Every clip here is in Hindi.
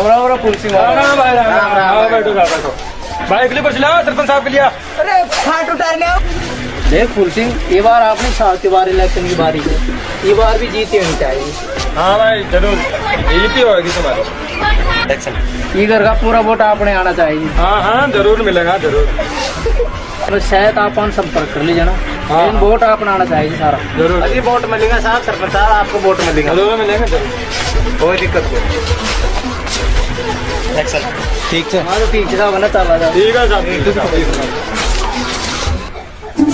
राम पुलिसिंग बैठो भाई के लिए चला सरपंच साहब के लिए। अरे फाट उतार ले देख पुलिसिंग, ये बार आपने 7 बार इलेक्शन की बारी है, ये बार भी जीती होनी चाहिए। हाँ भाई जरूर जीती होगी तुम्हारी। ये घर का पूरा वोट आपने आना चाहिए। हाँ हाँ जरूर मिलेगा जरूर। तो शायद आप संपर्क कर लीजिए ना। हाँ वोट आपने आना चाहिए सारा जरूर। अभी वोट मिलेगा साहब, सरपंच साहब आपको वोट मिलेगा जरूर मिलेगा जरूर, कोई दिक्कत नहीं। ठीक है। हाँ तो ठीक है बना चला जाओ। ठीक है साहब।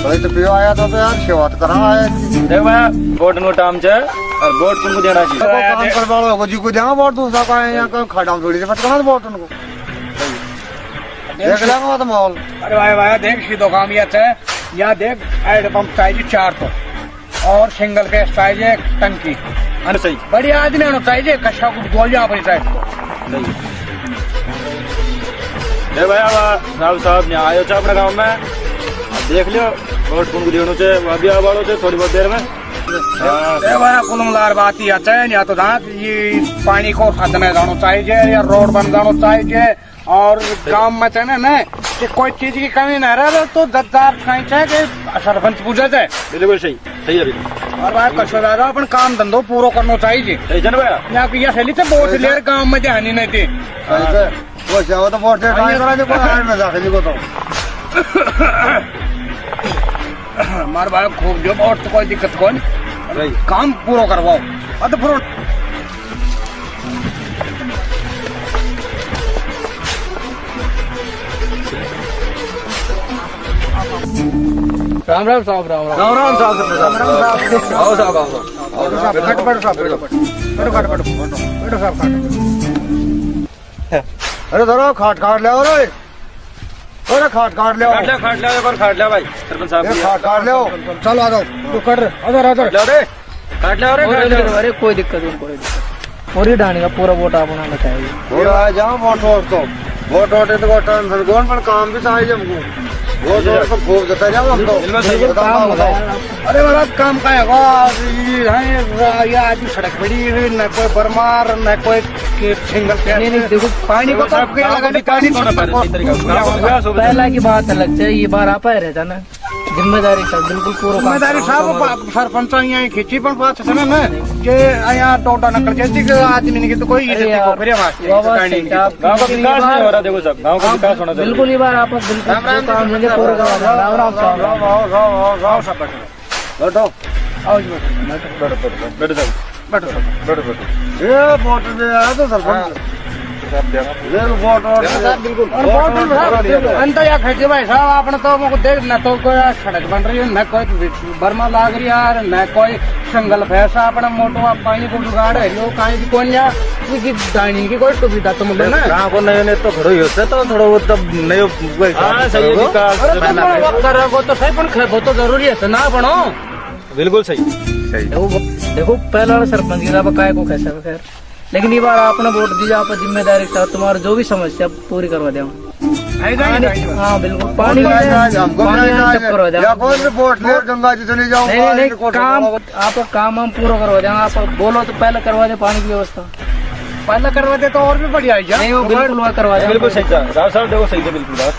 भाई तो पियो आया था तो यार शुरुआत करा आया देख भाई वोट नो टाइम से और वोट तुमको देना चाहिए। काम कर वालों को जी को देना वोट दूसरा का है यहाँ का खड़ा थोड़ी से पटकना वोट उनको देख लेंगे तो माहौल। अरे भाई देख सीधो काम ये है, यहाँ देख एड पंप चाहिए 4 तो और सिंगल के चाहिए टंकी। अरे सही बढ़िया आदमी होना चाहिए कशा को बोल जाओ अपनी साइड देख भाई राव साहब ने आयो था अपने गाँव में, देख लियो वोट तुमको देना चाहिए, वहाँ भी आवाड़ो चाहिए थोड़ी बहुत देर में। कुलमलार बात ही आता है, या तो ये पानी को खतने जाना चाहिए या रोड बन जाना चाहिए और गांव में चाहिए ना कि कोई चीज की कमी न रहे तो जद्दार कहीं चाहे कि सरपंच पूछा जाए। बिल्कुल सही सही है। और भाई कशो दादा अपन काम धंधो पूरा करना चाहिए। सही जन भैया यहाँ की सैली से वोट ले गाँव में ध्यान ही नहीं थी। वो चाहो तो वोट में जाके को तो हमारे भाई खूब जो वोट तो कोई दिक्कत कौन काम पूरा करवाओ। तो फिर राम राम साहब राम राम राम राम साहब आओ साहब आओ अरे धरो खाट काट ले अरे अरे खाट काट ले खाट लिया एक बार खाट लिया भाई सरपंच साहब खाट काट ले चलो आ जाओ तू कर अदर अदर काट लिया अरे कोई दिक्कत नहीं, कोई दिक्कत पूरी डानी का पूरा वोट आप आना चाहिए। जाओ वोट तो वोट तो टेंशन कौन पर काम भी चाहिए हमको वोट तो खूब देता जाओ हम तो काम होगा यार। अरे बड़ा काम का है ये आदमी सड़क बड़ी न कोई बरमार न कोई सिंगल नहीं नहीं देखो पानी को सब पहला की बात अलग है, ये बार आप रहता ना जिम्मेदारी सर बिल्कुल पूरा जिम्मेदारी साहब सरपंच यहाँ खींची पण बात है ना कि यहाँ टोटा नकल जैसी आदमी नहीं तो कोई गाँव का विकास नहीं हो रहा। देखो सब गाँव का विकास होना चाहिए। बिल्कुल ये बार आप बिल्कुल काम लेंगे पूरा करवा देंगे। राम राम साहब बैठो आओ जी बैठो बैठो साहब बैठो ये वोट दे आया तो सरपंच ये वोट अंत या खर्चे भाई साहब आपने तो मुझको देख न तो कोई सड़क बन रही है न कोई बर्मा लाग रही है न कोई संगल फैसा अपना मोटो पानी को जुगाड़ है लोग कहीं भी कौन या डाइनिंग की कोई सुविधा तो मुझे ना गाँव को नए तो खड़ो ही होते तो थोड़ा वो तब नए सही है विकास तो सही पण वो तो जरूरी है ना बनो बिल्कुल सही देखो पहला वाला सरपंच की साहब काय को कैसा खैर, लेकिन ये बार आपने वोट दीजिए आप जिम्मेदारी के साथ तुम्हारी जो भी समस्या पूरी करवा देंगे। हाँ बिल्कुल पानी करवा देंगे। कौन भी वोट ले गंगा जी चली जाओ नहीं काम आपका काम हम पूरा करवा देंगे। आप बोलो तो पहले करवा दे पानी की व्यवस्था, पहले करवा दे तो और भी बढ़िया है। नहीं वो बिल्कुल वह करवा देंगे। बिल्कुल सही राव साहब देखो सही है बिल्कुल बात।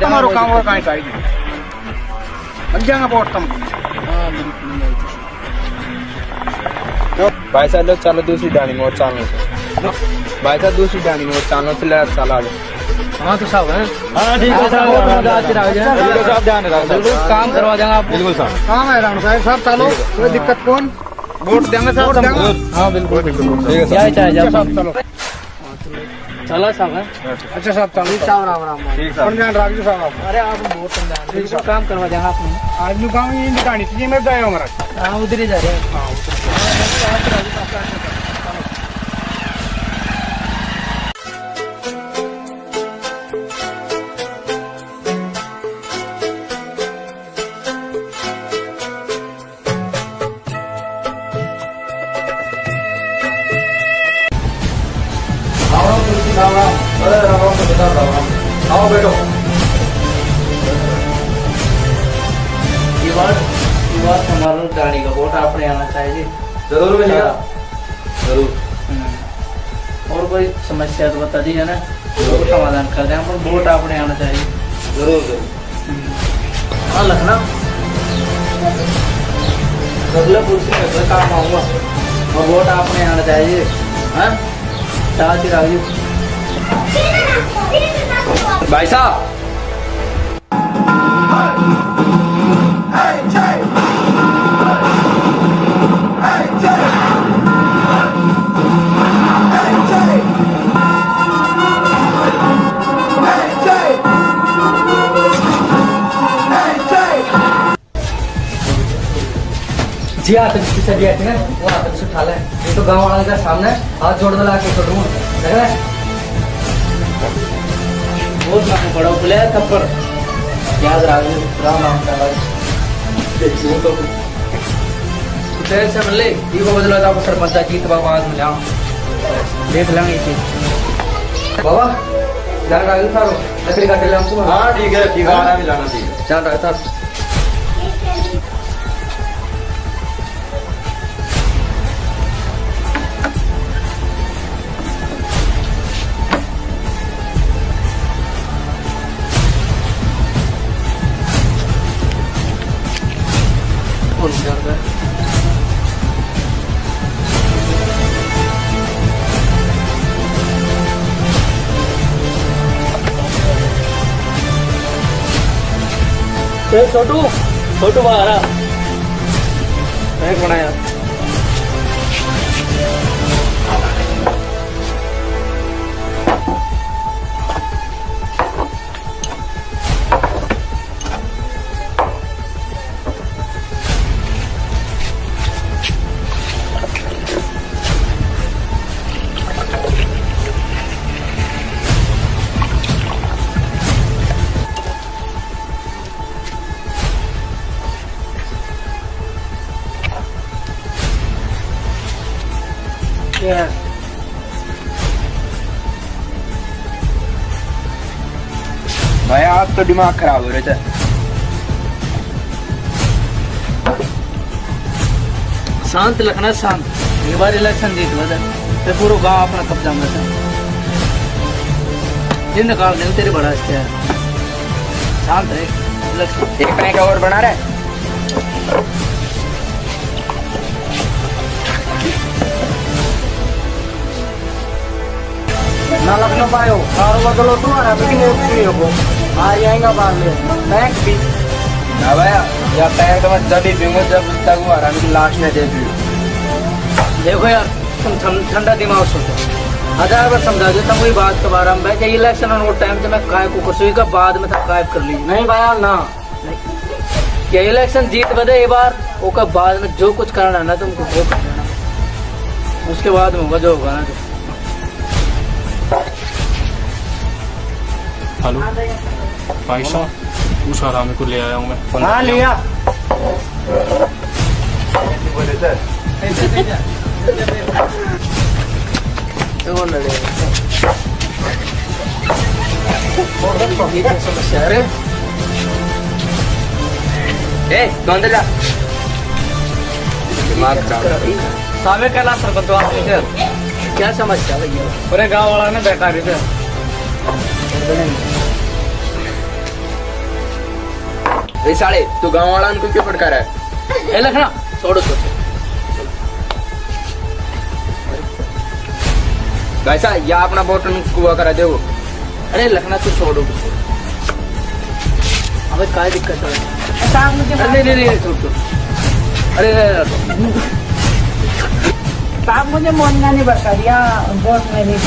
तुम्हारा काम और कहीं चाहिए बन जाएगा वोट तुम। हाँ बिल्कुल भाई साहब लोग चलो दूसरी डानी में और चालने से भाई साहब दूसरी डानी में और चालने से ले चला आ जाओ। हाँ तो साहब है। हाँ ठीक है साहब ध्यान बिल्कुल काम करवा देंगे आप। बिल्कुल साहब काम है राम साहब सब चलो कोई दिक्कत कौन वोट देंगे साहब। हाँ बिल्कुल ठीक है क्या चाहिए आप चलो चलो साहब है। अच्छा साहब चलो साहब राम राम ठीक कौन ध्यान राखिए साहब अरे आप बहुत समझा बिल्कुल काम करवा देंगे आप। आज नु गाँव ये निकानी चाहिए मैं जाए हमारा। हाँ उधर ही जा रहे हैं। आओ बैठो। ये बात हमारा गाड़ी का वोट आपने आना चाहिए। जरूर मिलेगा जरूर। और कोई समस्या तो बता दीजिए ना, वो समाधान कर दें। हम वोट आपने आना चाहिए जरूर जरूर। हाँ लखना अगले कुर्सी में अगले काम आऊंगा और वोट आपने आना चाहिए। हाँ चाहती रहिए भाई साहब जी हाथ से दिया ना वो हाथ से उठा ले। ये तो गांव वाले का सामने हाथ जोड़ दला के छोड़ देख रहे बहुत मालूम पड़ा बोले थप्पड़ याद राम नाम का देखिए तो तेरे से मिले ये को बदला था सरपंच जीत बाबा आज मिला देख लेंगे इसे बाबा जान रहा था लकड़ी काट ले हमको। हाँ ठीक है ठिकाना भी जाना चाहिए। जान रहा था छोटू छोटू बाहर एक बनाया भाई आप तो दिमाग खराब हो रहे थे। शांत रखना शांत। एक बार इलेक्शन जीत हुआ था फिर पूरा गांव अपना कब्जा में था। दिन निकाल देंगे तेरे बड़ा क्या शांत है इलेक्शन। एक पैक और बना रहे ना लगना पायो कारो बदलो तुम्हारा मीटिंग फ्री हो आ जाएगा बाद में बैंक भी ना भैया या पैक तो मैं जब ही पीऊंगा जब तक वो आराम की लाश में दे पी। देखो यार तुम ठंडा दिमाग सोचो 1000 बार समझा दो तुम वही बात के बारे में भाई इलेक्शन और वो टाइम से मैं काय को कुछ का बाद में था गायब कर ली नहीं भैया ना ये इलेक्शन जीत बदे ये बार वो का बाद में जो कुछ करना है ना तुमको वो कर देना उसके बाद में होगा जो होगा ना। हेलो भाई साहब उस आरामी को ले आया हूँ मैं। हाँ लिया समस्या अरे कौन दे दिमाग खराब सावे कैला सरपंच आपने क्या समस्या भैया पूरे गाँव वाला ने बेकारी थे साले तू गाँव वाला उनको क्यों फटका रहा है? ए लखना छोड़ो छोड़ो कैसा या अपना बोटन कुआ करा दे वो। अरे लखना तू छोड़ो अबे क्या दिक्कत है? अरे नहीं छोड़ छोड़ अरे साहब मुझे मोहल्ला नहीं बता दिया वोट में नहीं।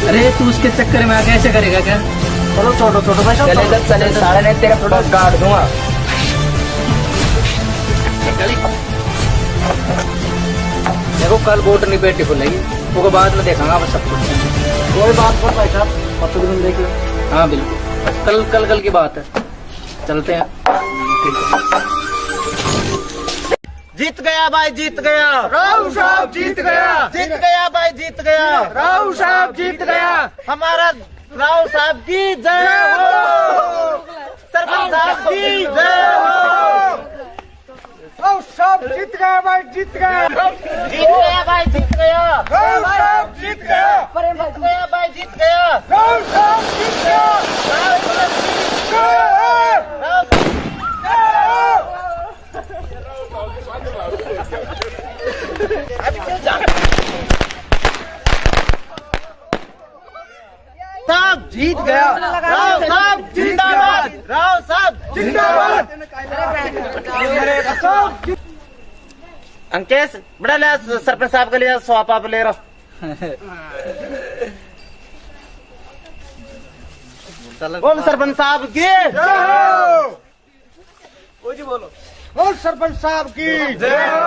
अरे तू उसके चक्कर में कैसे करेगा क्या? चलो छोड़ो छोड़ो भाई चले सारे ने तेरा प्रोडक्ट काट दूंगा। देखो कल वोट नहीं बेटी को लेगी वो बाद में देखांगा बस सब कुछ कोई बात पर भाई साहब परसों दिन देख लो। हाँ बिल्कुल कल की बात है चलते हैं। जीत गया भाई जीत गया राव साहब जीत गया भाई जीत गया राव साहब जीत गया हमारा राव साहब की जय हो सरपंच साहब की जय हो राव साहब जीत गया भाई जीत गया भाई जीत गया राव साहब जीत गया गया भाई, जीत गया। राव साहब जीत गया। साहब जीत गया। राव साहब जिंदाबाद। राव साहब जिंदाबाद। अंकेश बड़ा ले सरपंच साहब के लिए स्वाप आप ले रहा। बोल सरपंच साहब की बोलो। बोल सरपंच साहब की जय हो।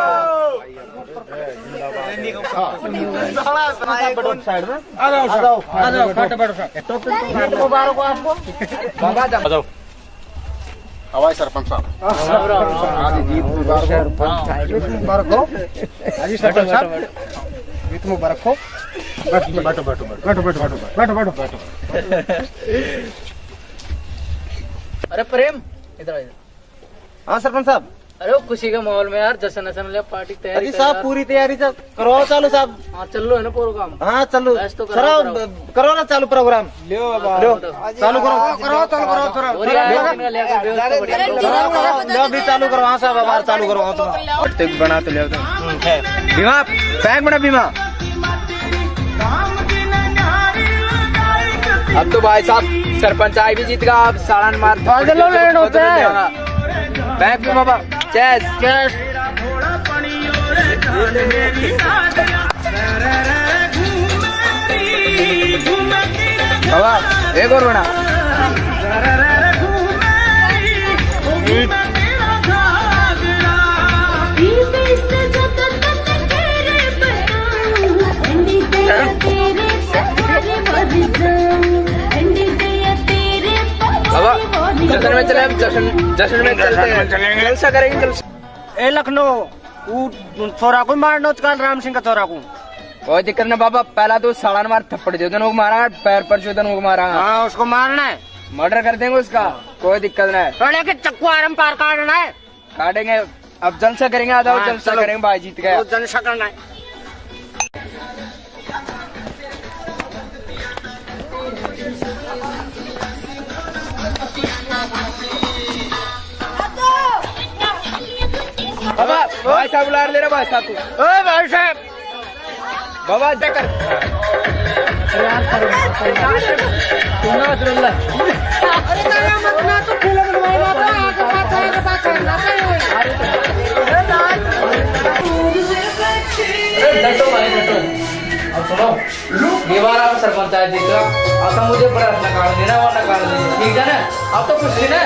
साइड में आ जाओ मुबारक हो आपको। आ जाओ हवाई सरपंच साहब जीत मुबारक हो। हाजी सरपंच साहब जीत मुबारक हो। बैठो बैठो बैठो बैठो बैठो बैठो बैठो बैठो। अरे प्रेम इधर आ, इधर। हाँ सरपंच साहब। अरे वो खुशी के माहौल में यार जश्न वश्न ले, पार्टी की तैयारी अजी कर साहब यार। पूरी तैयारी सब करो चालू साहब। हाँ चल लो है ना पूरा काम। हाँ चलो बस तो करो, करो करो ना चालू प्रोग्राम। लो चालू करो लो भी चालू करो। हाँ साहब आवाज चालू करो। बना तो ले बीमा पैक बना बीमा। अब तो भाई साहब सरपंच आई भी जीत गया। अब साड़न मार बैक भी बाबा चेस चेस। बाबा एक और बना। जश्न में चले, जश्न में चलते हैं, जलसा करेंगे जलसा। ए लखनऊ छोरा को मारना काल राम सिंह का छोरा को। कोई दिक्कत ना बाबा, पहला तो साड़न मार थप्पड़ जोधन को मारा, पैर पर जोधन को मारा। हाँ उसको मारना है, मर्डर कर देंगे उसका, कोई दिक्कत नहीं। रोने के चक्कू आरम पार काटना है। काटेंगे। अब जलसा करेंगे, आधा हाँ, जलसा चलो। करेंगे, भाई जीत गया। जलसा करना है। बाबा भाई साहब बुला ले रहा, भाई साहब को। ओए भाई साहब बाबा चक्कर अब सुनो, ये बार आप सरपंच आए जीत रहा, अब तो मुझे बड़ा नकार देना और नकार देना, ठीक है ना? अब तो कुछ नहीं ना,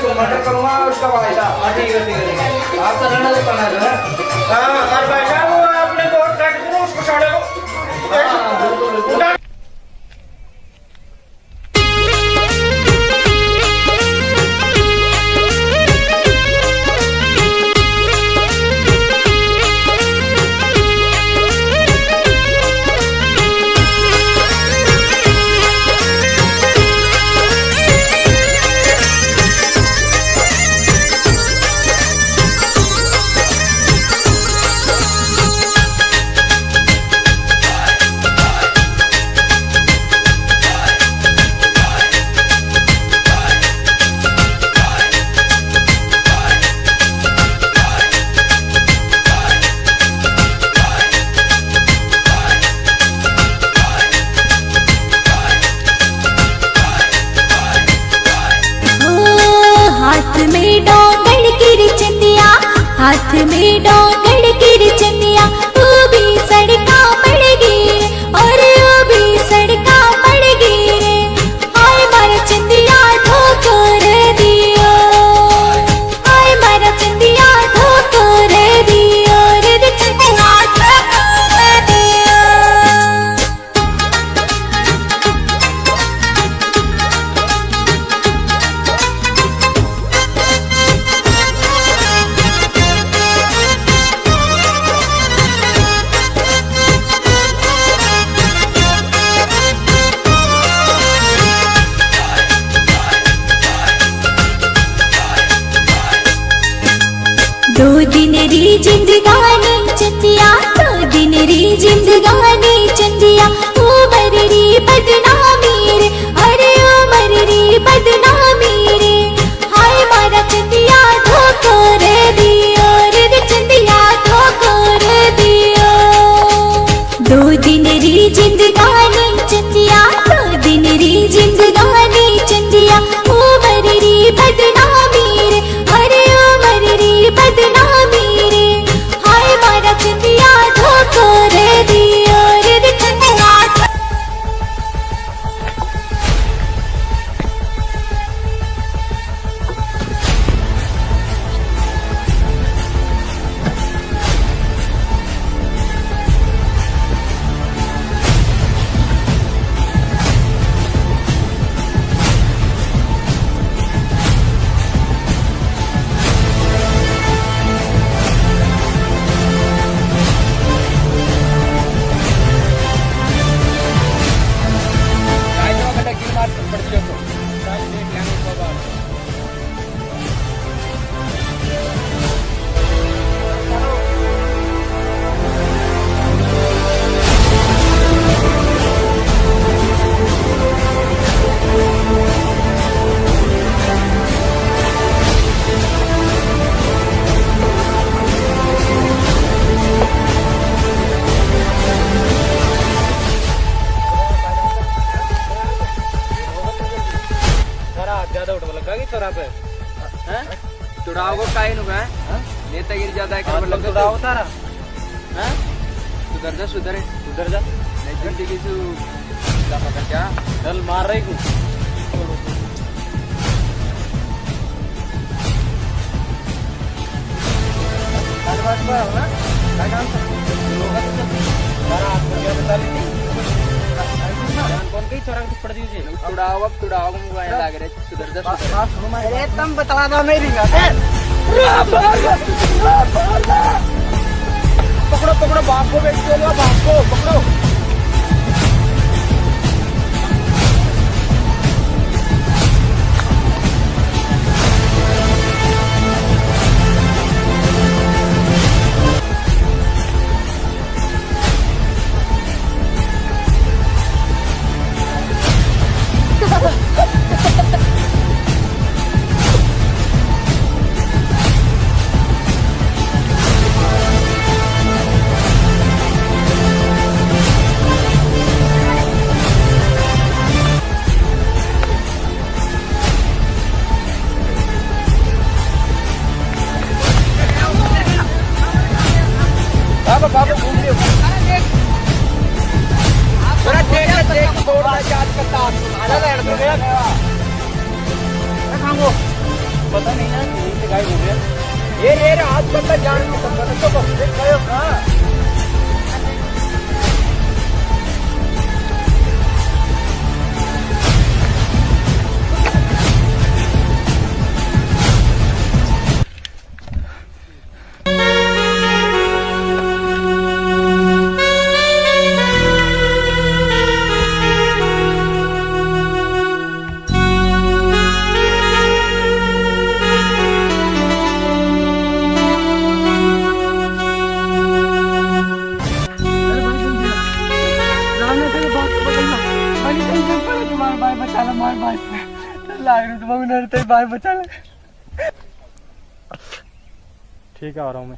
मर्डर करूंगा उसका भाई साहब। हाँ ठीक है ठीक है, आप तो रहना दे करना है ना। हाँ भाई साहब वो आपने वोट काट दिया उसको साड़े को। हाँ बिल्कुल बिल्कुल। हाथ में डोंगड़ की चंदिया, वो भी सड़का पड़गी और वो भी सड़का पड़गी रे। हाय मारा चंदिया ठोकर दियो, हाय मारा चंदिया ठोकर दियो रे, चंदिया ठोकर दियो। दो दिन री जिंदगानी चंदिया, दो जिंदगानी चंदिया, 2 दिन री जिंदगानी चंदिया, उमर री बदनामी रे, अरे उमर री बदनामी रे, हाय मारा चंदिया धोखा रे दिया रे चंदिया। ज्यादा उठ लगा कि तोरा पे हैं तुड़ाव को काहे नु है नेतागिरी ज्यादा है कर लगा तुड़ाव तारा हैं सुधर जा नहीं जिंदगी से जा पकड़ क्या चल मार रही को हर बात पर हो ना क्या काम होगा तो सारा हाथ में क्या बता ली कौन कई चोरा के पड़ दीजिए तुड़ाव अब तुड़ाव को मुझे लग रहा है सुधर जा अरे तुम बता दो नहीं रिंगा पकड़ो पकड़ो बाप को बेच दो बाप को पकड़ो बाबा घूम लियो थोड़ा देख बोर्ड में चार्ज करता आधा लड़ दो गया खाओ पता नहीं ना कहीं से गायब हो गया ये आज तक जान नहीं सकता तो देख गए ना ठीक है आ रहा हूँ मैं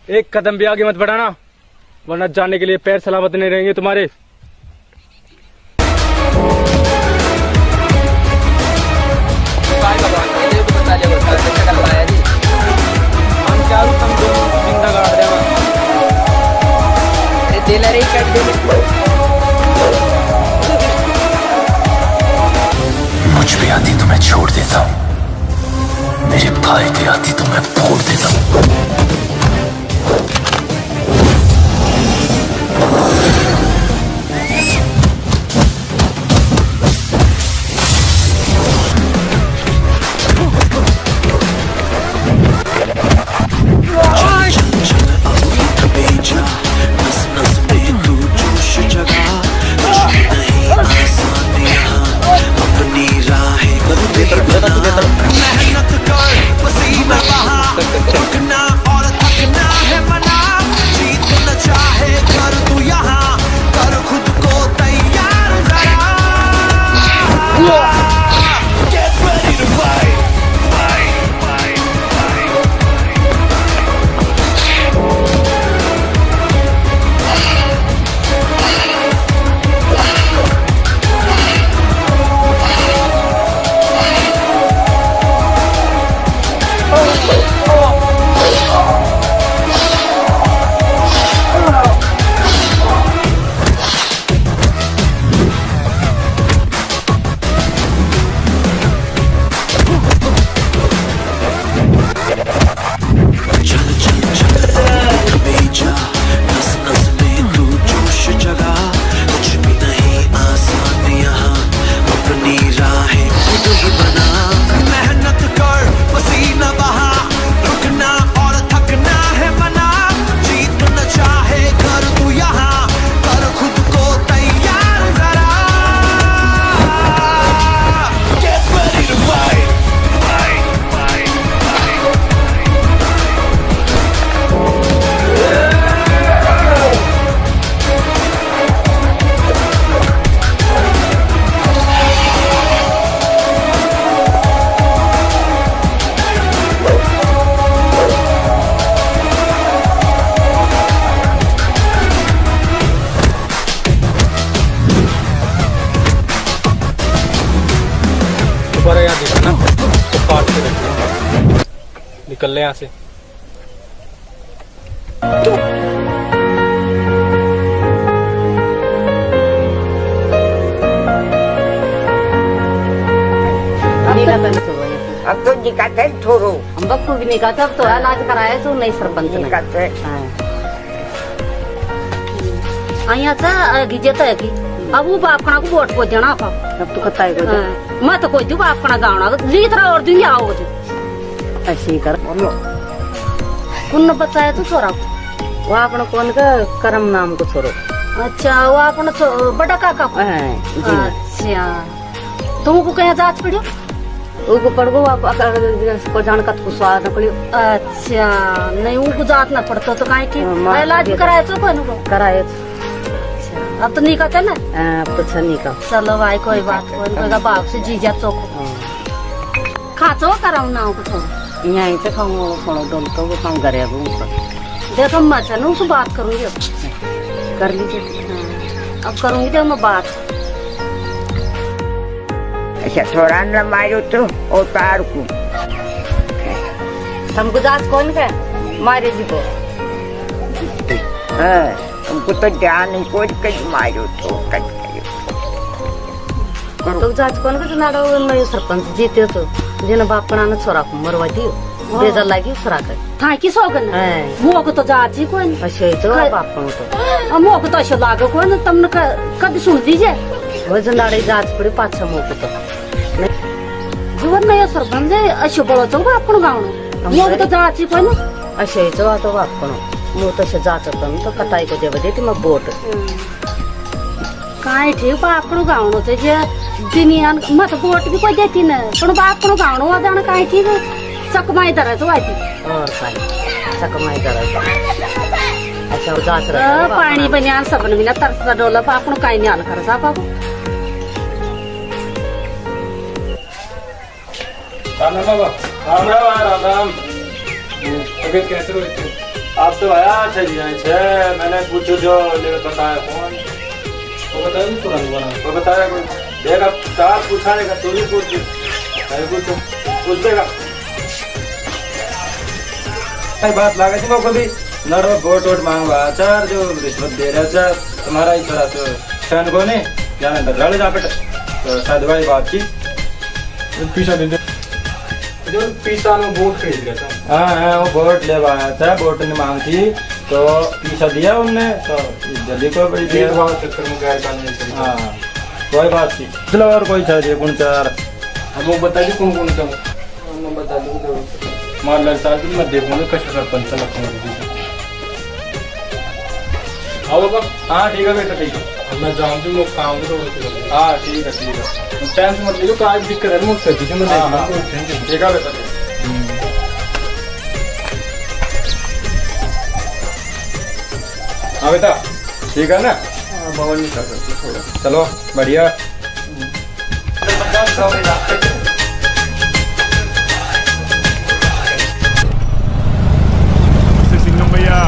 एक कदम भी आगे मत बढ़ाना, वरना जाने के लिए पैर सलामत नहीं रहेंगे तुम्हारे। हम चारों तुम दोनों जिंदा गाड़ देवा। मुझ पे आती तो मैं छोड़ देता हूँ, मेरे फायदे आती तो मैं फोड़ देता हूँ। मेहनत कर पसीना बहा, रुकना और थकना है मना, जीतना चाहे कर तू यहाँ, कर खुद को तैयार जरा। Get ready to fight. यहाँ देखा ना, तो काट के रखिए, निकल ले यहाँ से। अब तो निकालते छोड़ो, हम बक्कू भी निकालते, अब तो इलाज कराया तो नहीं सरपंच निकालते। अहिया से गिजेता है कि अब वो बाप को वोट को देना था, अब तो कता है मैं तो कोई बाप का गावना लीत रहा और दुनिया आओ ऐसे ही कर। कुन बताया तो छोरा वो अपना कौन का करम नाम को छोड़ो। अच्छा वो अपना बड़ा काका को। अच्छा तुमको कहीं जांच पड़ो उनको पड़गो को जानकत को स्वाद न पड़ियो। अच्छा नहीं उनको जात ना पड़तो तो काहे की इलाज कराए तो कोन को कराए। अच्छा अब तो नहीं कहते ना। अब तो छनी का चलो भाई कोई बात कोई का बाप से जीजा चोक खाचो कराऊ ना कुछ यहीं से खाऊं थोड़ा डोल तो वो काम करे अब देखो मत ना उससे बात करूंगी कर लीजिए अब करूंगी जब मैं बात। अच्छा थोड़ा न मारो तो और पार को हमको जात कौन का मारे जी को हमको तो ध्यान नहीं कोई कहीं मारो तो तो जात कौन का नाडो मैं सरपंच जीते तो जिन बाप पना न छोरा को मरवा दियो बेजार लागी छोरा का था की सोगन मो को तो जात जी कोन अशे तो बाप को तो मो को तो अशे लागे कोन तुमने कद सुन दीजिए वो जनाड़े जात पड़े पाछा मो को तो जीवन में सरपंच अशे बळो तो आपण गावनो मो को तो जात जी कोन अशे तो आपण मो तो से जात तो कटाई को देव देती मैं बोट काय ठेव बापणो गावनो ते जे दुनिया मत बोट भी कोई देती न पण बापणो गावनो वादान काय ठीक चकमाई धरायचं वाटी और काय चकमाई धरायचं अच्छा जात रे पाणी बन्यान सबन बिना तरसदा डोला बापणो काय नाही आलं खरं बाबू राम राम बाबा। राम राम राम। तबीयत कैसे रही? आप तो आया चली जाए मैंने पूछो जो ले बताया कौन वो बताया पुरानी वाला वो बताया कोई देगा कहा पूछा नहीं तू भी पूछ पूछ देगा बात लगा थी वो कभी नरो वोट वोट मांगवा चार जो रिश्वत दे रहा था तुम्हारा ही थोड़ा तो शहन को नहीं क्या लड़े जा बेटा तो शायद भाई बात की पीछा दे जो पीछा में वोट खरीद गया था। हाँ वो वोट ले आया था वोट ने मांग थी तो पीछा दिया उनने तो जल्दी को बड़ी देर बाद चक्कर में गैर कानूनी चली। हाँ कोई बात नहीं चलो और कोई चाहिए कौन चार हम वो बता दी कौन सा मैं बता दूँ मार लगता है मैं देखूंगा कैसे सरपंच लगूंगा। हाँ बाबा हाँ ठीक है बेटा ठीक है मैं जाऊँ जो काम तो हाँ ठीक है टाइम से मत लीजिए आज दिक्कत है मुझसे ठीक है बेटा हाँ बेटा ठीक है ना भवन नहीं कर सकते थोड़ा चलो बढ़िया। सिंगम भैया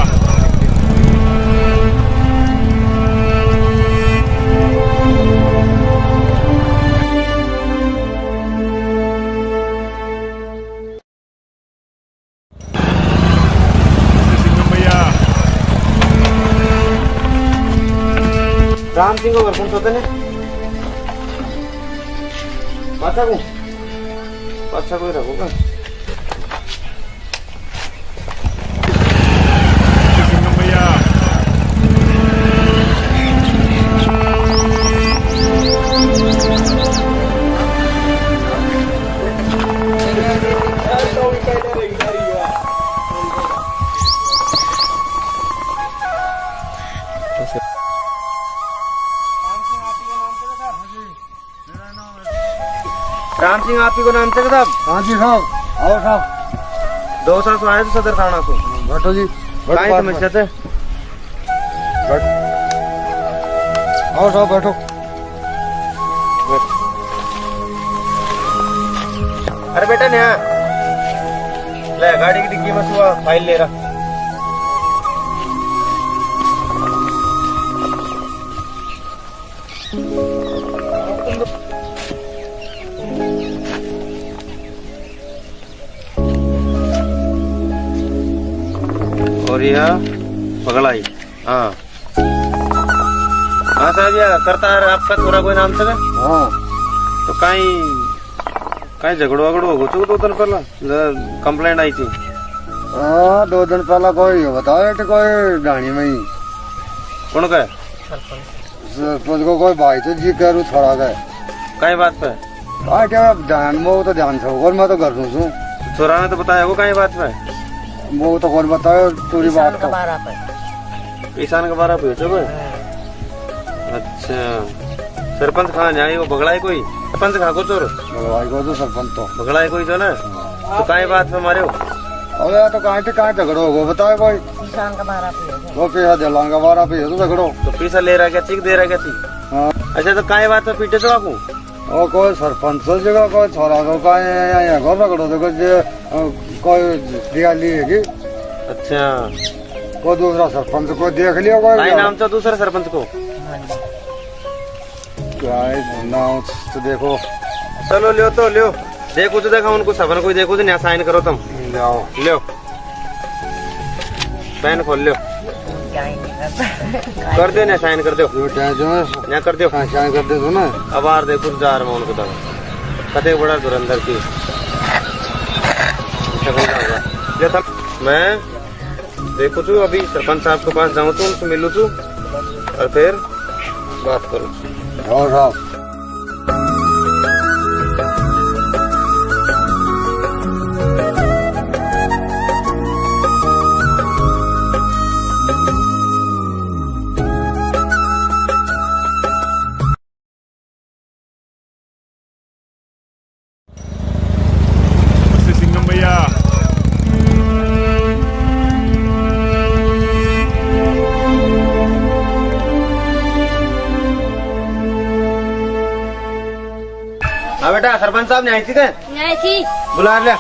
राम सिंह को कौन सोते ने पाछा कोई रखोगा भैया राम सिंह आप ही को नाम से साहब। हाँ जी साहब आओ साहब 2 साल से आए थे सदर थाना से बैठो जी काय समस्या थे आओ साहब बैठो अरे बेटा नया ले गाड़ी की डिक्की में हुआ फाइल ले रहा और यह पगलाई। हाँ हाँ साहब यार करता है आपका थोड़ा कोई नाम से हाँ तो कहीं झगड़ो वगड़ो हो चुका 2 दिन पहला कंप्लेंट आई थी। हाँ 2 दिन पहला कोई बताओ तो कोई डाणी में ही कौन का सरपंच को कोई भाई तो जी करूँ थोड़ा का कई बात पे क्या ध्यान वो तो ध्यान से होगा मैं तो कर दूँ छोरा ने तो बताया वो कई बात पे वो तो कौन बताओ पूरी बात तो किसान के बारे में पूछो कोई अच्छा सरपंच कहाँ जाए वो बगड़ा है कोई सरपंच खा को चोर भाई को तो सरपंच तो बगड़ा है कोई जो ना तो काई बात पे मारे हो अब यार तो कहाँ झगड़ो हो बताए कोई किसान का बारह पे वो पैसा दिलाऊंगा 12 पे तो झगड़ो तो पैसा ले रहा क्या चीख दे रहा क्या चीख हाँ अच्छा तो काई बात पे पीटे तो आपको वो कोई सरपंच जगह कोई छोरा को कहीं घर रगड़ो तो कोई दियाली है कि अच्छा कोई दूसरा सरपंच को देख लिया कोई काई नाम था दूसरा सरपंच को क्या नाम तो देखो चलो लियो तो लियो देखो तो देखा उनको सबन कोई देखो तो यहाँ साइन करो तुम जाओ लियो पेन खोल लियो कर दे ना साइन कर दो यहाँ कर दो साइन कर दे तो ना अब आर देखो जा रहा उनको तक कते बड़ा धुरंधर की ये था मैं देखो तू अभी सरपंच साहब के पास जाऊँ तो उनसे मिलूँ तू और फिर बात करूँ और साहब नमस्ते सिंगम भैया। हाँ बेटा सरपंच साहब ने आई थी क्या नहीं थी बुला लिया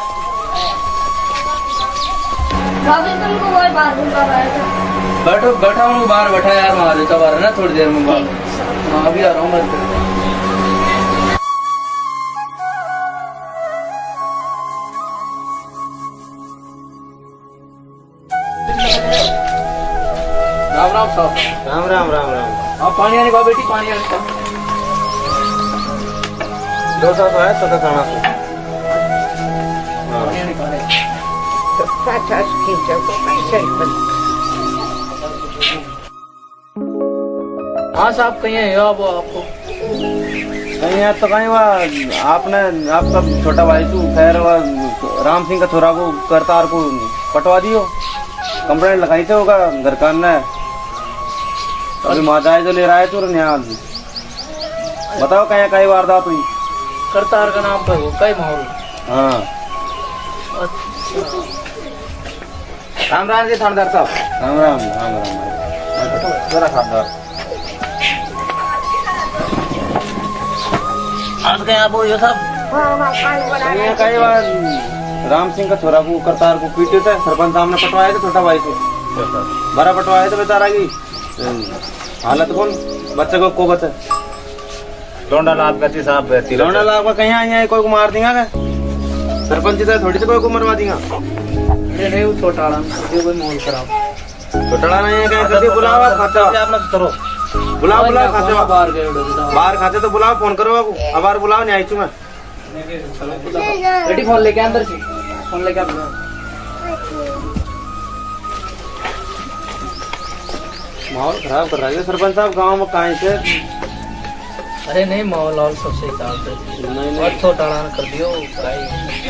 बैठो बैठा हूँ बाहर बैठा यार वहाँ देता बाहर ना थोड़ी देर में बाहर हाँ अभी आ रहा हूँ मैं राम राम साहब राम राम राम राम आप पानी आने का बेटी पानी आने का दो साल है तो खाना से पानी आने का हाँ साहब कहीं है अब आपको कहीं यार तो कहीं वह आपने आपका छोटा भाई तू खैर वह राम सिंह का छोरा को करतार को पटवा दियो कंप्लेंट लगाई थे होगा घर का ने अभी माता जो ले रहा है तू यहाँ बताओ कहीं कहीं वारदात हुई करतार का नाम पर वो कई माहौल हाँ राम राम जी थानेदार साहब राम राम राम राम जरा थानेदार आज गया वो ये सब कई बार राम सिंह का छोरा को करतार को पीटे थे सरपंच साहब ने पटवाए थे छोटा भाई से बड़ा पटवाए थे बेचारा की हालत कौन बच्चे को बचे लौंडा लाभ का साहब लौंडा लाभ का कहीं आई कोई को मार देगा क्या सरपंच से थोड़ी से कोई को मरवा देगा अरे नहीं वो छोटा कोई माहौल खराब छोटा नहीं है कहीं कभी बुलाओ खाता अपना करो बुलाओ बुलाओ खाते बाहर गए बाहर खाते तो बुलाओ फोन करो बाबू अब बार बुलाओ नहीं आई तू मैं बेटी फोन लेके अंदर से फोन लेके आप माहौल खराब कर रहा है सरपंच साहब गांव में कहीं से अरे नहीं माहौल और सब सही था और छोटा कर दियो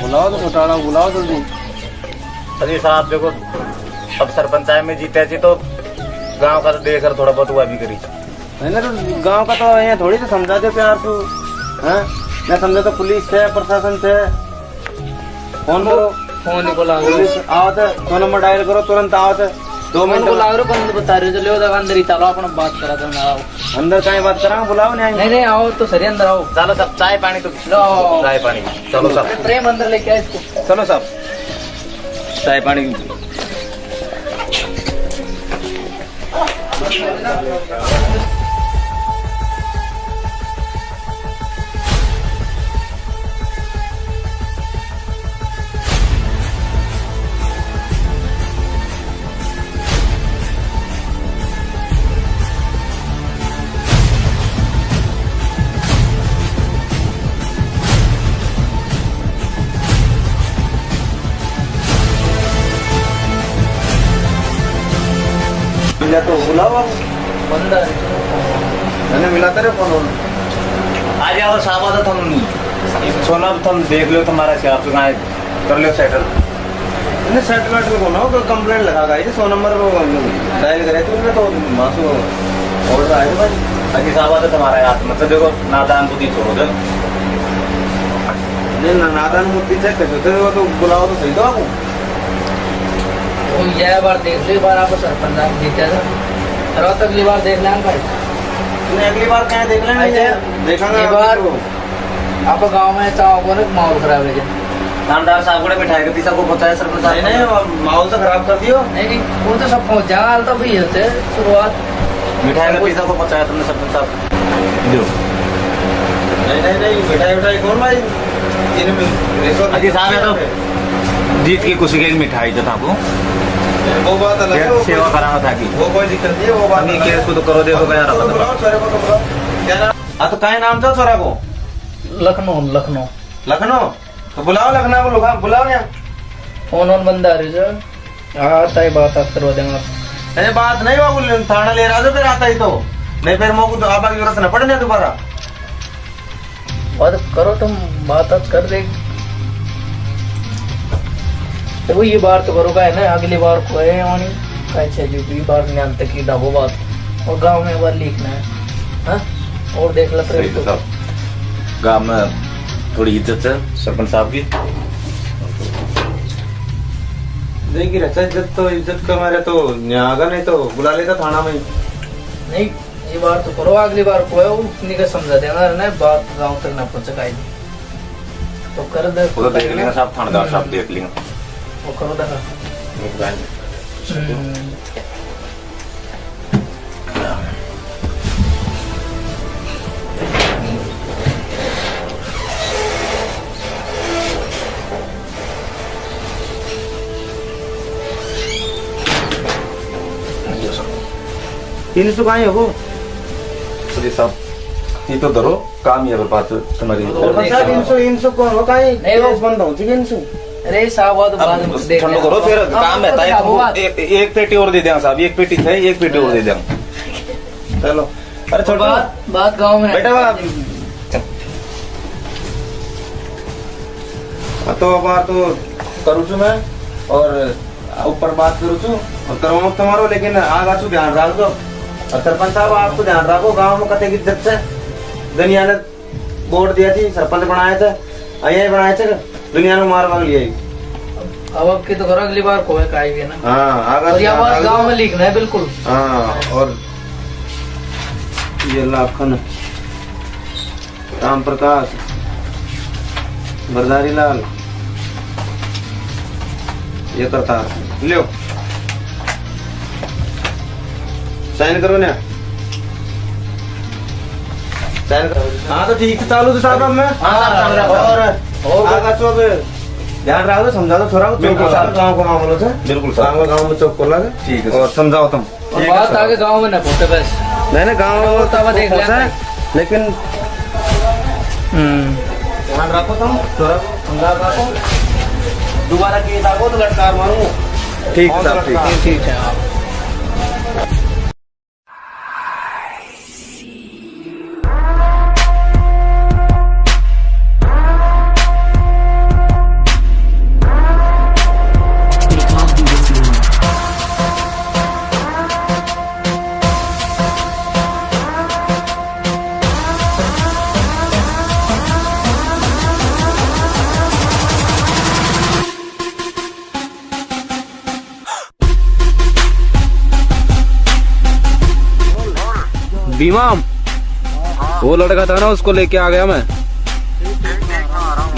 बुलाओ तो छोटा बुलाओ जल्दी अरे साहब देखो अब सरपंच साहब में जीते थी तो गांव का तो देखकर थोड़ा बहुत हुआ भी करी है ना तो गांव का तो यहाँ थोड़ी से समझा दे प्यार तू हैं मैं समझा तो पुलिस है प्रशासन से फोन करो फोन को ला पुलिस आओ तो 2 नंबर डायल करो तुरंत आओ तो 2 मिनट को लाग रो बंद बता रहे हो चलो देखो अंदर ही चलो अपना बात करा तो आओ अंदर कहीं बात करा बुलाओ नहीं नहीं आओ तो सही अंदर आओ चलो सब चाय पानी तो लो चाय पानी चलो सब प्रेम अंदर लेके आए इसको चलो सब चाय पानी तो बुलाओ अंदर मैंने मिलाते रहे फोन आ जाओ साहब तो तुम सोना तुम देख लो तुम्हारा से आप कर लो सेटल सेटलमेंट में कौन हो कंप्लेंट लगा गई 100 नंबर डायल करे तो मासू ऑर्डर आए भाई अजी साहब तो तुम्हारा हाथ में तो देखो नादान बुद्धि छोड़ो दे नहीं ना नादान बुद्धि से कैसे तो तो बुलाओ तो सही तो आपको तो यह बार देख लो, बार आपको सरपंच आप जीता था, और अगली बार देख लेंगे भाई। नहीं अगली बार क्या देख लेंगे, देखेंगे ये बार आप गांव में चाहो को ना माहौल खराब है। थानेदार साहब को मिठाई के पीछा को पता है सरपंच साहब नहीं माहौल से खराब कर दियो। नहीं वो तो सब पहुंच जाएगा, हाल तो भी होते शुरुआत। मिठाई का पीछा को पता है तुमने सरपंच साहब दो नहीं मिठाई कौन भाई अजी साहब है तो जीत की खुशी की मिठाई जो था वो बात अलग है, सेवा कराना था कि वो कोई दिक्कत नहीं है, वो बात नहीं केस को तो करो देखो क्या रहा बुलाओ सारे को तो बुलाओ। क्या नाम तो क्या नाम था छोरा को? लखनऊ लखनऊ तो बुलाओ, लखनऊ को बुलाओ यहाँ। फोन बंद आ रही सर, आता है बात आप करवा देंगे। अरे बात नहीं बाबू, थाना ले रहा था फिर आता ही तो नहीं, फिर मोको तो आबा की जरूरत न पड़ने दोबारा। बात करो तुम, बात कर देगी तो ये बार तो करो का है ना, अगली बार को है आनी कैसे बार ध्यान तक की डाबो बात, और गांव में बार लिखना है हाँ? और देख लो तो गाँव में थोड़ी इज्जत है सरपंच साहब की, देखिए रहता इज्जत तो इज्जत का मारे तो यहाँ नहीं तो बुला लेता थाना में। नहीं ये बार तो करो, अगली बार को है उतनी का समझा देना ना, बात गांव तक ना पहुंच सका तो कर दे। वो तो देख लेंगे साहब, थानेदार साहब देख लेंगे वो करो देखा। तीन सौ कहाँ है वो साहब, ये तो धरो काम ये बात तुम्हारी। इनसो कौन हो नहीं, वो बंद हो चुके इनसो। अरे साहब वो तो बाद में देख ठंडो करो फिर काम रहता है। एक पेटी और दे देंगे साहब, एक पेटी है, एक पेटी और दे देंगे। चलो अरे छोड़ो बात गांव में बेटा तो बार तो करूँ छू मैं और ऊपर बात करूँ छू और करवाऊँ तुम्हारो, लेकिन आगा छू ध्यान रख दो। और सरपंच साहब आप तो ध्यान रखो, गांव में कते की इज्जत से दुनिया ने वोट दिया थी, सरपंच बनाए थे, यही बनाए थे, दुनिया ने मार मांग लिया। अब की तो करो, अगली बार को है काई ना। हाँ और ये बात गांव में लिखना है बिल्कुल। हाँ और ये लाखन राम प्रकाश बरदारी लाल ये करता लो साइन करो ना, साइन करो। हाँ तो ठीक है चालू तो साहब मैं और आगा तो ध्यान रखो, समझा दो थोड़ा गाँव को मामलों से। बिल्कुल गाँव में चौक खोला ठीक है और समझाओ तुम। बात आगे गांव में ना पहुंचे बस। नहीं गाँव तब देख लेंगे, लेकिन ध्यान रखो तुम थोड़ा समझा रखो, दोबारा केस आगो तो लटकार मारूंगा। ठीक है ठीक है। बीमा वो लड़का था ना, उसको लेके आ गया मैं,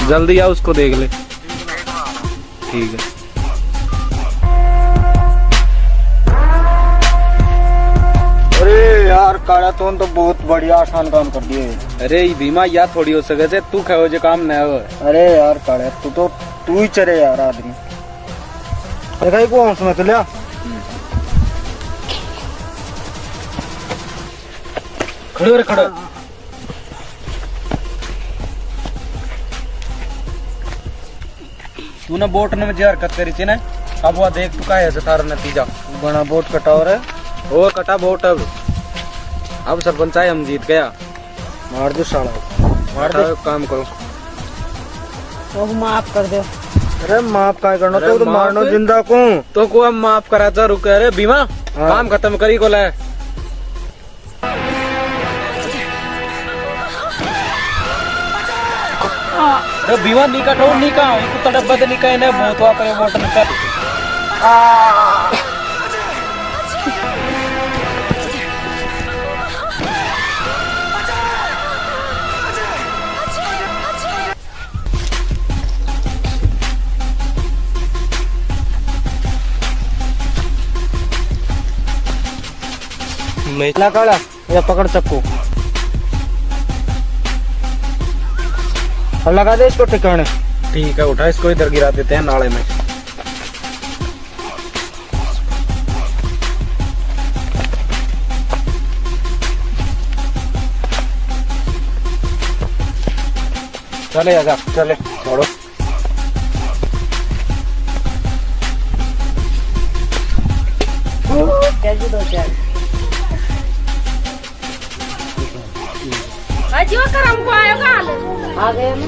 जल्दी आ उसको देख ले। ठीक है। अरे यार काला तो बहुत बढ़िया आसान काम कर दिए। अरे बीमा यार थोड़ी हो सके से तू कहो जो काम न हो। अरे यार काला तू ही चले यार आदमी। अरे को हंस में चलिया खड़ो रे खड़ो। तूने बोट ने मुझे हरकत करी थी ना, अब वह देख तू का है तारा नतीजा। बना बोट कटाओ रे और कटा बोट। अब सरपंच हम जीत गया। मार दो साला, मार दो। काम करो तो माफ कर दो। अरे माफ काय करना तो मारनो जिंदा को तो को हम माफ करा था। रुक अरे बीमा काम खत्म करी को लाए। अरे बीवा निका ठो निका तो डब्बा तो निका ने बहुत वा करे वोट न कर मैं काला या पकड़ चक्कू और लगा दे इसको ठिकाने। ठीक है, उठा इसको इधर गिरा देते हैं नाले में। चले आजा, चले छोड़ो। अजी वो करम को आयो काल आ गए हम।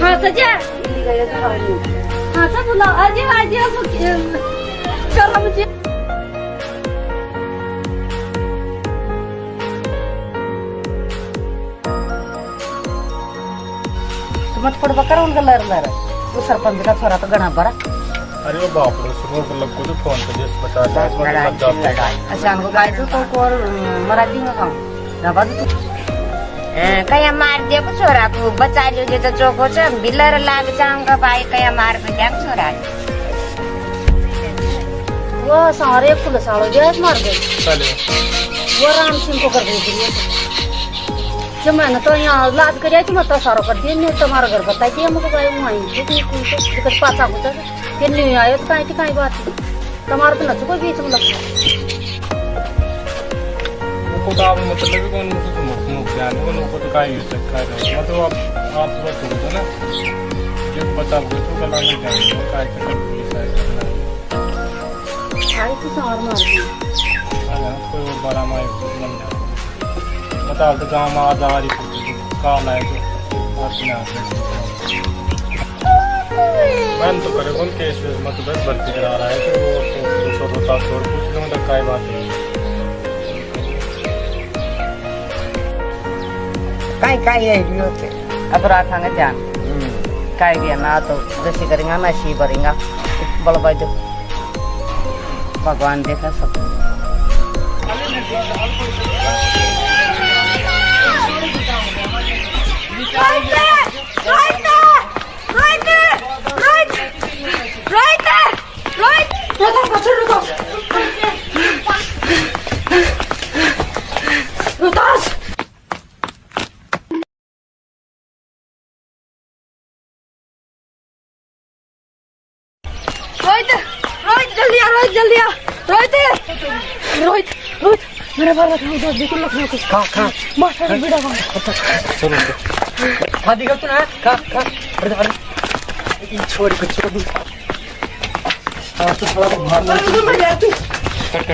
हाँ सजा हाँ सब बुला अजी अजी चलो मुझे मत पड़ बकर उनका लर लर वो सरपंच का छोरा तो गणा बड़ा। अरे वो बाप रे, सुनो को लग को तो फोन पे जिस 50 मिनट लग जाता है। अच्छा हमको गाय तो कोर मराठी में खाऊं ना बात तो कया मार दिया को छोरा को बचा लो जे तो चोको छ बिलर लाग जाऊंगा भाई कया मार पे क्या छोरा वो सारे फुल सालो जे मार दे चले वो राम सिंह को कर दे जब मैंने तो यहाँ लाद कर आई मत सारो कर दिए नहीं तुम्हारा घर बता दिया मुझे गाय वहीं कुछ पासा कुछ फिर नहीं आए तो कहीं बात तुम्हारा तो न कोई बीच में लगता को आप मतलब कौन नुकसान है वो तो काय यूज कर रहे हैं मतलब आप बात करो ना जो बता को तो गला में जाएंगे काय कर पुलिस आए आई तो सार मार दी हां कोई बड़ा माय बन जाए बता तो गांव में आधार काम आए तो अपना बंद तो करे कौन केस मतलब बस भर्ती करा रहा है तो वो तो छोड़ कुछ लोगों तक काय बात है काय है होते अब रखेंगे ध्यान काय भी ना तो जैसे करेंगे ना ऐसे भरेंगे बल भाई तो भगवान देखा सब जल्दी आ रोहित मेरे बाल रखना बिल्कुल रखना कुछ खा मास्टर बिड़ा सुनो शादी कर तू ना खा अरे छोड़ के छोड़ दू हां तो थोड़ा बाहर ले तू कट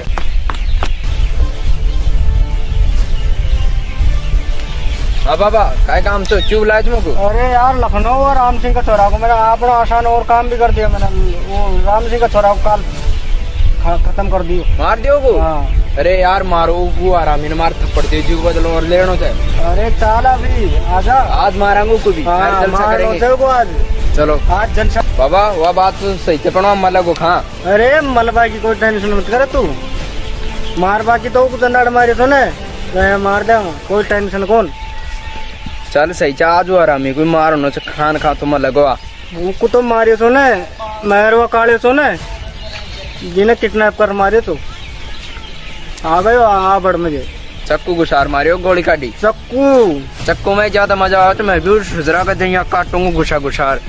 हाँ बाबा काय काम तो क्यों बुलाया तुमको? अरे यार लखनऊ और राम सिंह का छोरा को मैंने अपना आसान और काम भी कर दिया मैंने वो राम सिंह का छोरा को काल खत्म कर दियो मार दियो को? हाँ। अरे यार मारो वो आरामी ने मार थप्पड़ दे जीव बदलो और लेनो चाहे। अरे चाल अभी आजा आज मारेंगे को भी जलसा करेंगे आज चलो आज जलसा बाबा वह बात तो सही थे पर मल्ला को खा। अरे मलबा की कोई टेंशन मत करे तू मार बाकी तो कुछ मारे तो ने मार दे कोई टेंशन कौन चल सही चा आज आरामी कोई मारो न खान खा तो मल्ला को उनको तो मारे तो ने मेहरवा काले तो ने जिन्हें किडनैप कर मारे तो आ गए आ बड़ मुझे चक्कू गुसार मारियो गोली काटी चक्कू में ज्यादा मजा आया तो मैं भी सुजरा का यहाँ काटूंगा गुसार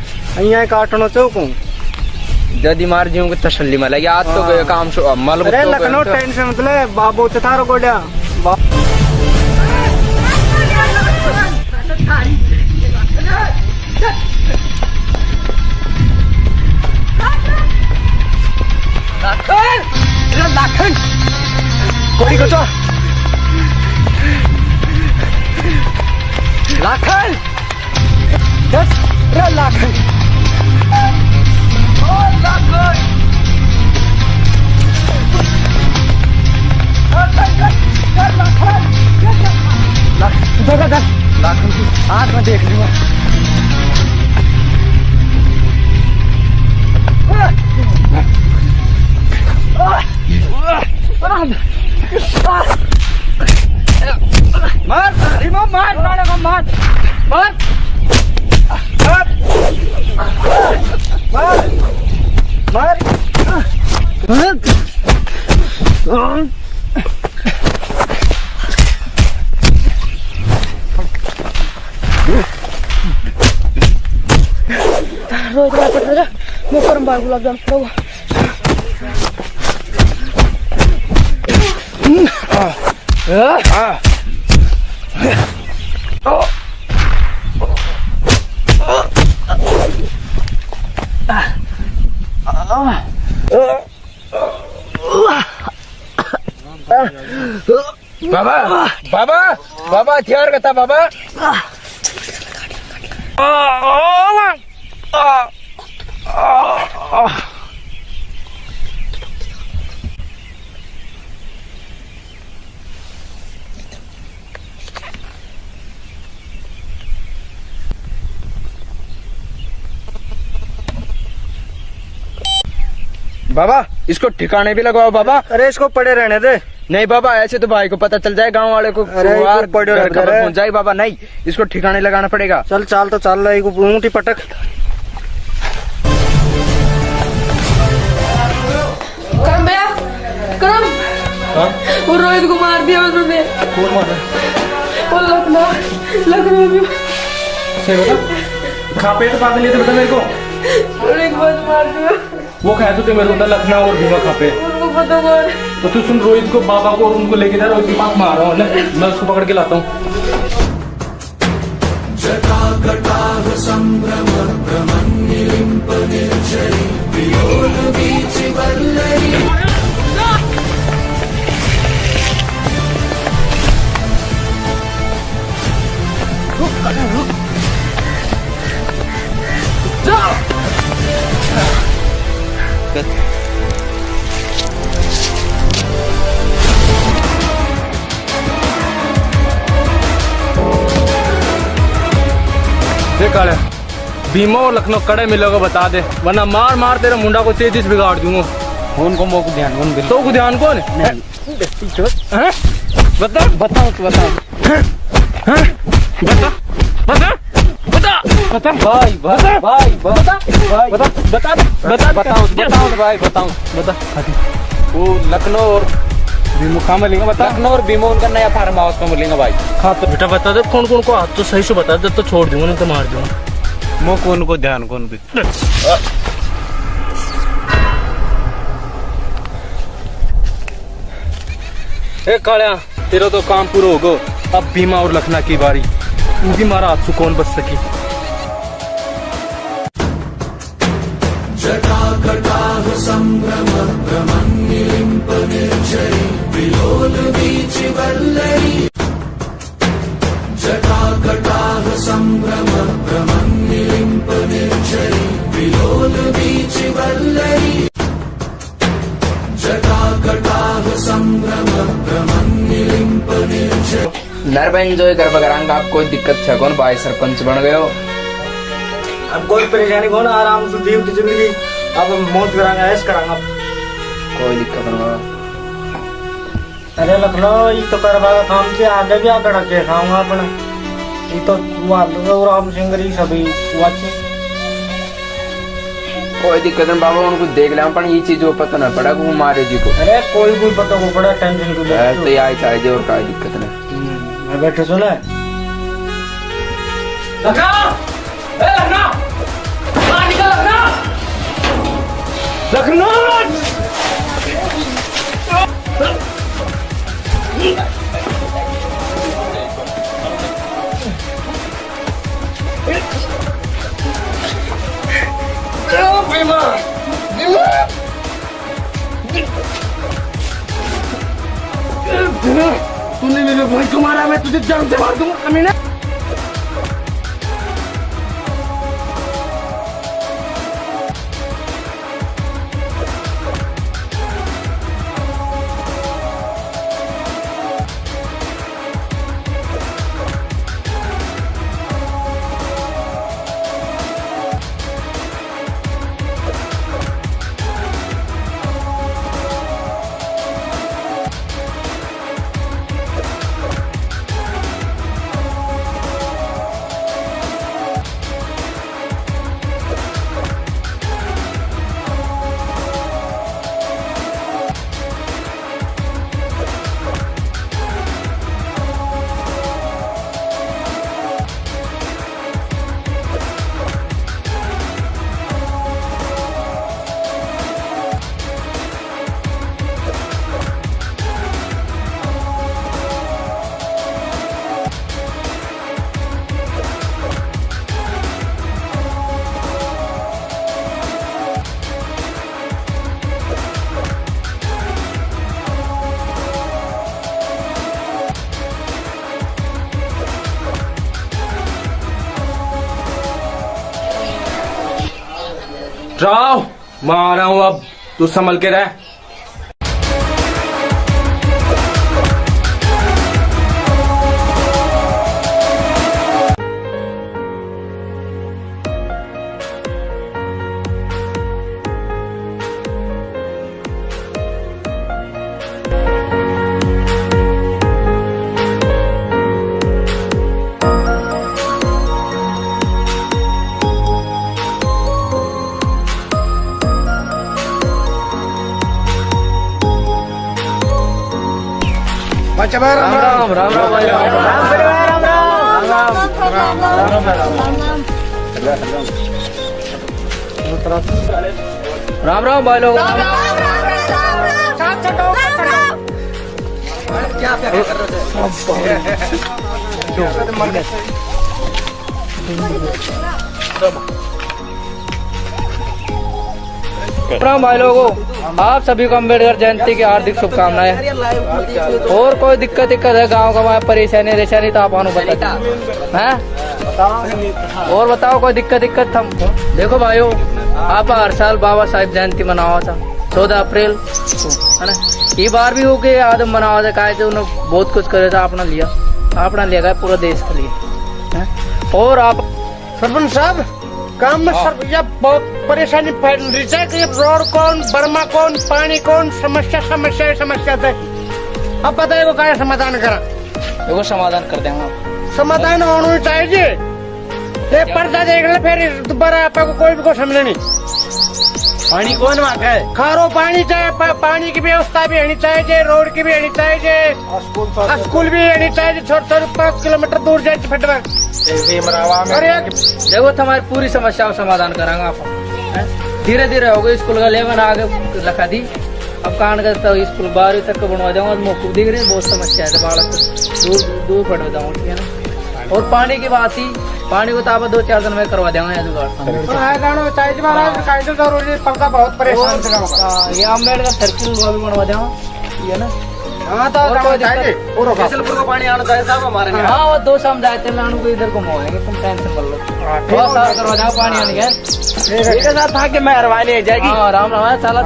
यहाँ काटना चौकू जदी मार जीव तसल्ली में लगी आज तो गए काम मल लखनऊ टेंशन मतलब बाबू थारो गोड्या लाखन कोड़ी को तो लाखन लाखन लाखन हाथ में देख लूंगा मार भीमो मार साले को मार मार मार मार रोज रात पड़ मैं करम बार गुलाब जाम खाऊंगा बाबा बाबा बाबा हथियार का था बाबा बाबा इसको ठिकाने भी लगाओ बाबा। अरे इसको पड़े रहने दे। नहीं बाबा ऐसे तो भाई को पता चल जाए, गांव वाले को पहुंच जाए बाबा। नहीं इसको ठिकाने लगाना पड़ेगा। चल चाल तो चल रही ऊँटी पटक। करम भैया करम वो रोहित को मार दिया उन्होंने। कौन मारा? वो लखनऊ में खा पे तो पागल ये तो बता मेरे को। रोहित को मार दिया। वो खाया तो मेरे को लखनऊ और भीमा खा पे। उनको पता कौन? तो तू सुन, रोहित को बाबा को और उनको लेके जा। रोहित की पाँख मार रहा हूँ ना, मैं उसको पकड़ के लाता हूँ। काले भीमा और लखनऊ कड़े मिलोगे बता दे, वरना मार मार तेरे मुंडा को तेजी से बिगाड़ दूंगा। कौन को मोको ध्यान कौन बिल तो को ध्यान कौन है? बता बताओ तो बताओ बता बता बता बता भाई भाई भाई बता बता बता बता बताओ बताओ भाई बताओ बता। वो लखनऊ और भीमो कहाँ मिलेंगे बता। लखनऊ और भीमो उनका नया फार्म हाउस में मिलेंगे भाई। हाँ तो बेटा बता दे कौन कौन को हाथ तो सही से बता दे, तो छोड़ दूंगा नहीं तो मार दूंगा। मो कौन को ध्यान कौन भी ए कालिया तेरा तो काम पूरा हो गो। अब भीमा और लखनऊ की बारी, उनकी मारा हाथ से कौन बच सकी। नरबा एंजॉय कर बगरांगा। आप कोई दिक्कत है कौन भाई सरपंच बन गए हो? अब कोई परेशानी कौन, आराम से जीव की जिंदगी अब मौत करांगा, ऐश करांगा। कोई दिक्कत नहीं। अरे लखनऊ ये तो करवा काम से आगे भी आकर के खाऊंगा अपने। ये तो राम सिंह री सभी वाची। कोई दिक्कत नहीं बाबा, उनको देख ले पर ये चीज वो पता न पड़ा को मारे जी को। अरे कोई पता को पड़ा, टेंशन को तो यही चाहिए और कोई दिक्कत नहीं। मैं बैठे सुने तूने मेरे भाई को मारा, मैं तुझे जान से मार दूंगा कमीना। राव मैं आ रहा हूँ, अब तू संभल के रह। राम राम राम राम भाई राम राम राम भाई लोग। क्या राम भाई लोगों, आप सभी को अम्बेडकर जयंती की हार्दिक शुभकामनाएं। और कोई दिक्कत है गांव का, परेशानी तो आप बता हैं। और बताओ कोई दिक्कत हम। देखो भाइयों, आप हर साल बाबा साहेब जयंती मनावा था 14 अप्रैल है ना। ये बार भी हो गए आदम मनावा था, कहा उन्होंने बहुत कुछ करे था, अपना लिया गया पूरा देश के लिए। और आप सरपंच साहब, काम में सर ये बहुत परेशानी फैल रही है कि रोड कौन, बर्मा कौन, पानी कौन, समस्या थे। अब बताइए वो क्या समाधान करा। देखो समाधान कर देंगे, समाधान होना चाहिए। ये पर्दा देख ले फिर दोबारा आपको कोई भी को समझ नहीं। पानी कौन वहाँ का है? खारो पानी चाहिए, पानी की व्यवस्था भी होनी चाहिए, रोड की भी होनी चाहिए, स्कूल भी होनी चाहिए। छोटे 5 किलोमीटर दूर जाए फटवा। देखो तुम्हारी पूरी समस्या का समाधान करांगे आप। धीरे धीरे हो गई, स्कूल का लेवल आगे रखा दी। अब कान करता हूँ स्कूल 12वीं तक का बनवा दूंगा। मुझको दिख रही बहुत समस्या है, बालक दूर पड़ जाऊँ, ठीक है ना। और पानी की बात ही, पानी को तो आप 2-4 दिन में करवा देंगे यहाँ जुगाड़। पंखा बहुत परेशान ये अम्बेडकर सर्किल भी बनवा देंगे, ये ना। हाँ तो को पानी आना चाहिए साहब हमारे यहाँ। हाँ वो 2 शाम जाते को इधर को मोड़ेंगे, तुम टेंशन कर लो। बहुत सारा करवा देंगे पानी आने के। ठीक है साहब, था कि मेहरबानी है जाएगी। हाँ राम राम है साला।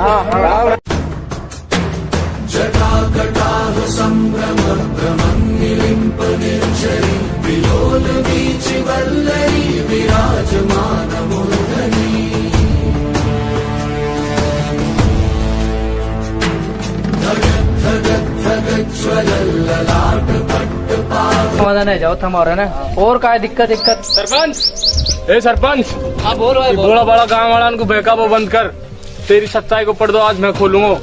समाधान है, जाओ थमा रहे ना। और क्या दिक्कत? सरपंच, ए सरपंच, हाँ बोल भाई। बड़ा बड़ा गाँव वाला को बहका वो बंद कर। तेरी सच्चाई को पढ़ दो, आज मैं खोलूंगा।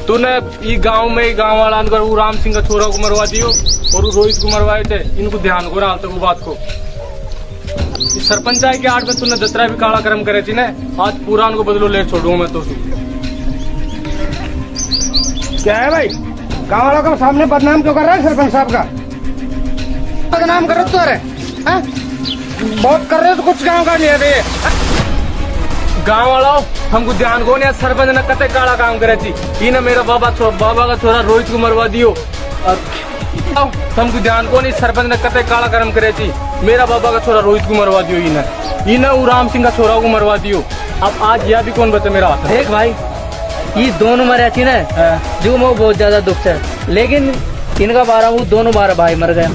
तूने ये गांव में गांव वाला वो राम सिंह का छोरा को मरवा दियो और वो रोहित को मरवाए थे। इनको ध्यान को रहा तक वो बात को। सरपंच है कि 8 में तूने दतरा भी काला कर्म करे थी ना, आज पूरा उनको बदलो ले छोड़ूंगा मैं तो। क्या है भाई, गाँव वालों का सामने बदनाम क्यों कर रहा है सरपंच साहब का? बदनाम करो तो बहुत कर रहे हो, तो कुछ गाँव का नहीं है। गाँव वाला हमको ध्यान को नहीं, सरपंच ने कते काला काम करे थी। इन्हें मेरा बाबा का छोरा रोहित को मरवा दियो। हमको ध्यान को नहीं, सरपंच ने कते काला कर्म करे थी। मेरा बाबा का छोरा रोहित को मरवा दियो। इन्हें वो राम सिंह का छोरा को मरवा दियो। अब आज यह भी कौन बता मेरा हाथ। देख भाई, ये दोनों मरे थी ना, जो मुझे बहुत ज्यादा दुख है। लेकिन इनका 12 वो दोनों 12 भाई मर गए।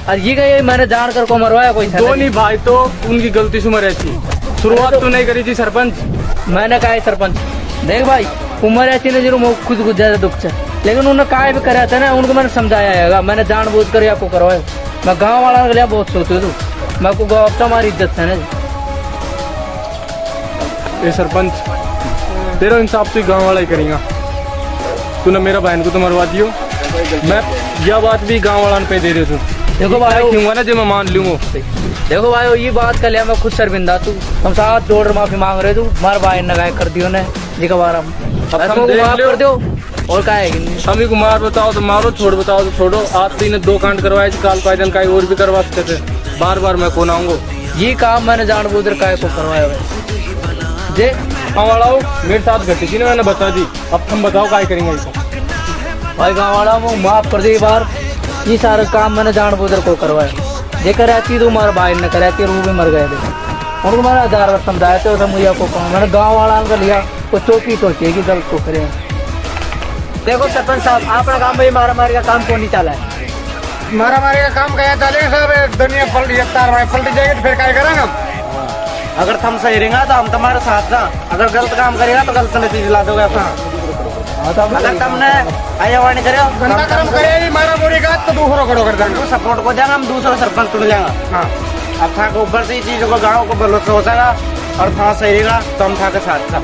और ये मैंने जान कर को मरवाया कोई था? दोनों भाई तो उनकी गलती से मरे थी। शुरुआत तो नहीं करी थी सरपंच। मैंने कहा सरपंच देख भाई, उम्र ऐसी ना जो खुद कुछ ज्यादा दुख है। लेकिन उन्होंने कहा भी करा था ना, उनको मैंने समझाया है। मैंने जानबूझ कर आपको करवाया। मैं गाँव वाला के लिए बहुत सोचू तू, मैं को गाँव तो हमारी इज्जत है ना। ये सरपंच तेरा इंसाफ तो गाँव वाला ही करेगा। तूने मेरा बहन को तो मरवा दियो। मैं यह बात भी गाँव वाला पे दे रहे। देखो भाई क्यों ना जो मैं मान लूंगा। देखो भाई, ये बात कर लिया मैं खुद शर्मिंदा। तू हम साथ जोड़ माफी मांग रहे। तू मार भाई नगाए कर दियो ने जी का बार माफ कर दो। और क्या है हम ही को मार बताओ तो मारो, छोड़ बताओ तो छोड़ो। आज तो इन्हें 2 कांड करवाए थे, काल पायदन का और भी करवा सकते थे। बार बार मैं कौन आऊंगा। ये काम मैंने जानबूझ काय को करवाया जे गाँव वाला मेरे साथ घटी थी ना, मैंने बता दी। अब तुम बताओ क्या करेंगे भाई। गाँव वाला माफ कर दी बार। ये सारा काम मैंने जानबूझ को करवाया। जे कराती तो मार भाई ने कराती, वो भी मर गए थे। उनको मैंने 1000 बार समझाया तो मुझे आपको कहूँ मैंने गाँव वाला का लिया वो चौकी सोचेगी जब को करे। देखो सरपंच साहब अपना काम भाई मारा मारी का काम क्यों नहीं चला है? मारा मारी का काम क्या चलेगा साहब? दुनिया पलट जाएगी तो फिर क्या करेंगे हम? अगर तुम सही रहेगा तो हम तुम्हारे साथ जा, अगर गलत काम करेगा तो गलत नतीजे ला दोगे अपना। अगर तुमने आयावानी करे गंदा कर्म करे मारा मोरी का तो दूसरों खड़ो कर देंगे। सपोर्ट को जाएगा हम दूसरा सरपंच चुन लेंगे। हाँ अब था को ऊपर से चीजों को गाँव को भरोसा हो जाएगा और था सही रहेगा तो हम था के साथ था।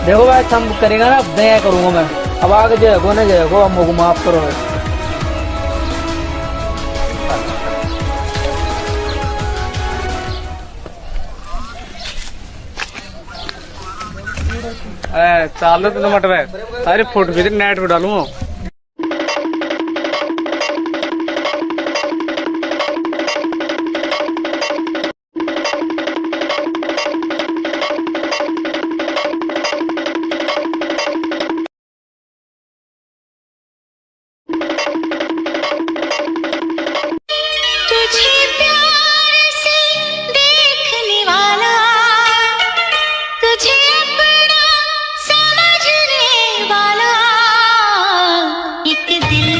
देखो भाई हम करेगा ना दया करूंगा मैं, अब आगे जाएगो ना जाएगो हम को माफ करो। चालो तो मट रहे अरे फोटो खींच नेट पे डालू। तुझे प्यार से देखने वाला, तुझे अपना समझने वाला, एक दिल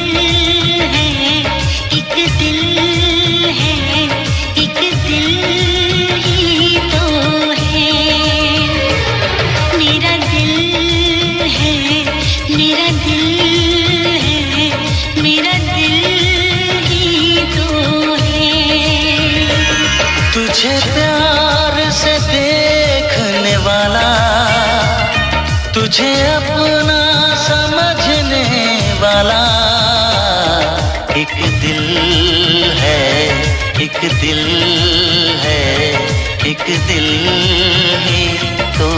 है, एक दिल है, एक दिल ही तो है। मेरा दिल है, मेरा दिल है, मेरा दिल ही तो है। तुझे प्यार से देखने वाला, तुझे अपना समझने वाला, एक दिल है, एक दिल है, एक दिल ही तो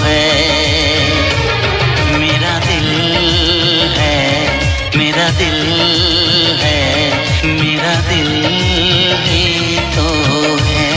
है। मेरा दिल है, मेरा दिल है, मेरा दिल ही तो है।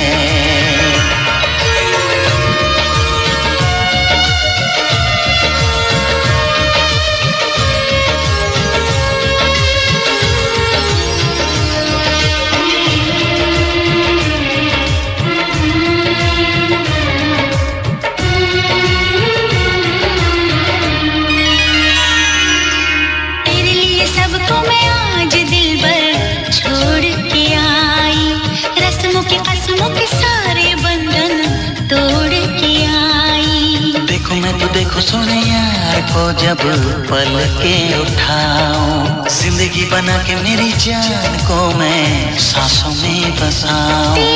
तेरे लिए सबको मैं आज दिल भर छोड़ के आई, रस्मों के कसमों के सारे बंधन तोड़ के आई। देखो मैं तो देखो सोने यार को जब पल के उठाऊं, जिंदगी बना के मेरी जान को मैं सांसों में बसाऊं।